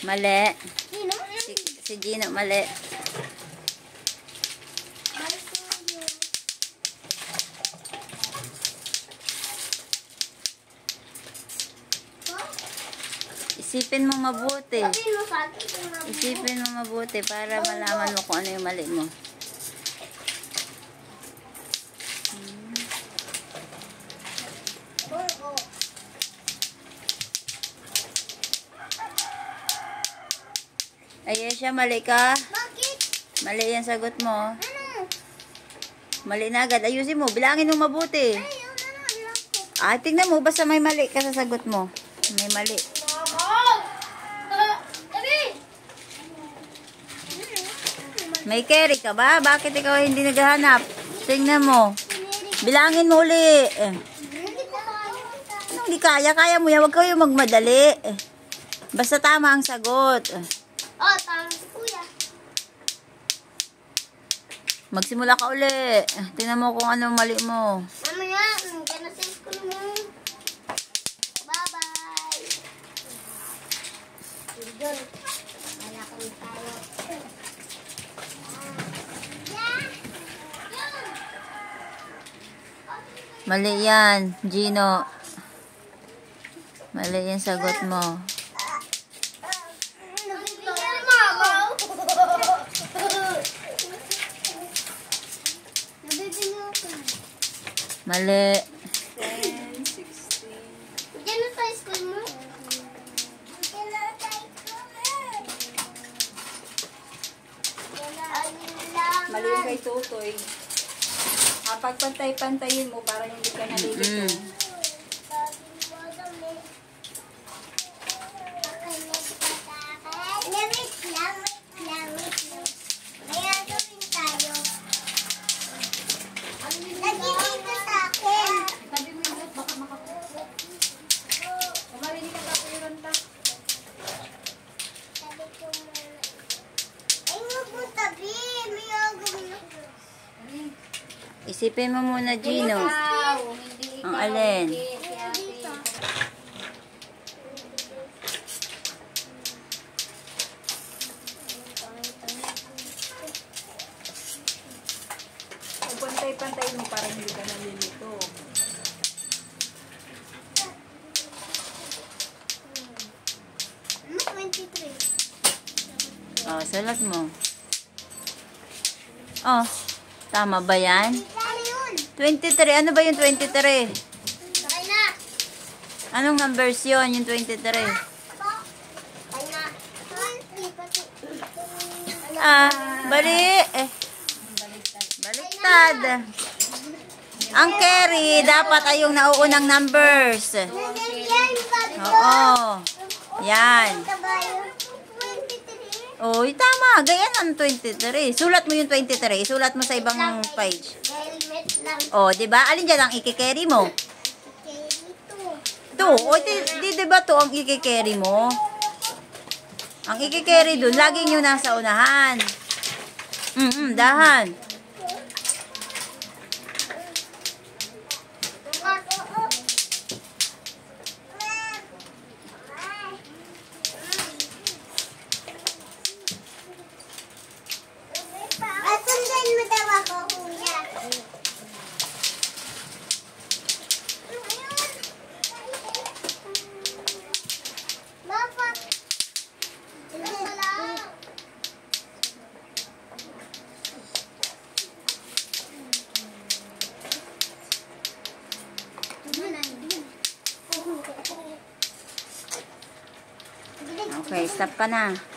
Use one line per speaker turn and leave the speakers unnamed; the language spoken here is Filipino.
Mali. Si Gino, mali. Isipin mo mabuti. Isipin mo mabuti para malaman mo kung ano yung mali mo. Ayan siya, mali ka.
Bakit?
Mali yung sagot mo. Mali na agad. Ayusin mo. Bilangin mo mabuti. Ay, tingnan mo. Basta may mali ka sa sagot mo. May mali. May carry ka ba? Bakit ikaw hindi naghahanap? Tingnan mo. Bilangin mo uli. Hindi kaya. Kaya mo yan. Huwag kayo magmadali. Basta tama ang sagot.
Oh, tama si Kuya.
Magsimula ka uli. Tingnan mo kung ano mali mo.
Mamaya, gana sa school mo. Bye-bye. Yun. Wala kami tayo.
Mali yan, Gino. Mali yung sagot mo. Mali.
10, 16. Diyan na sa school mo?
Mali yung kay Tutoy. Pagpantay-pantayin mo para hindi ka nalilito.
Isipin mo muna, Gino. Ang alin?
Pagpantay-pantayin mo para hindi ka nalilito.
Oh, sulat mo. Oh, tama ba yan? 23. Ano ba yung 23?
Sakay na.
Anong numbers yun, yung 23?
Sakay na.
Bali. Baliktad. Ang carry, dapat ay yung nauunang numbers. Oo. Yan. Oh, tama. Ganyan ang 23. Sulat mo yung 23. Sulat mo sa ibang page.
Helmet lang.
Oh, 'di ba? Alin diyan ang i-carry mo? To. O, di ba to ang i-carry mo? Ang i-carry doon, laging yung nasa unahan. Dahan.
Asundan mo daw ako, Kuya. Papa.
Okay, stop ka na.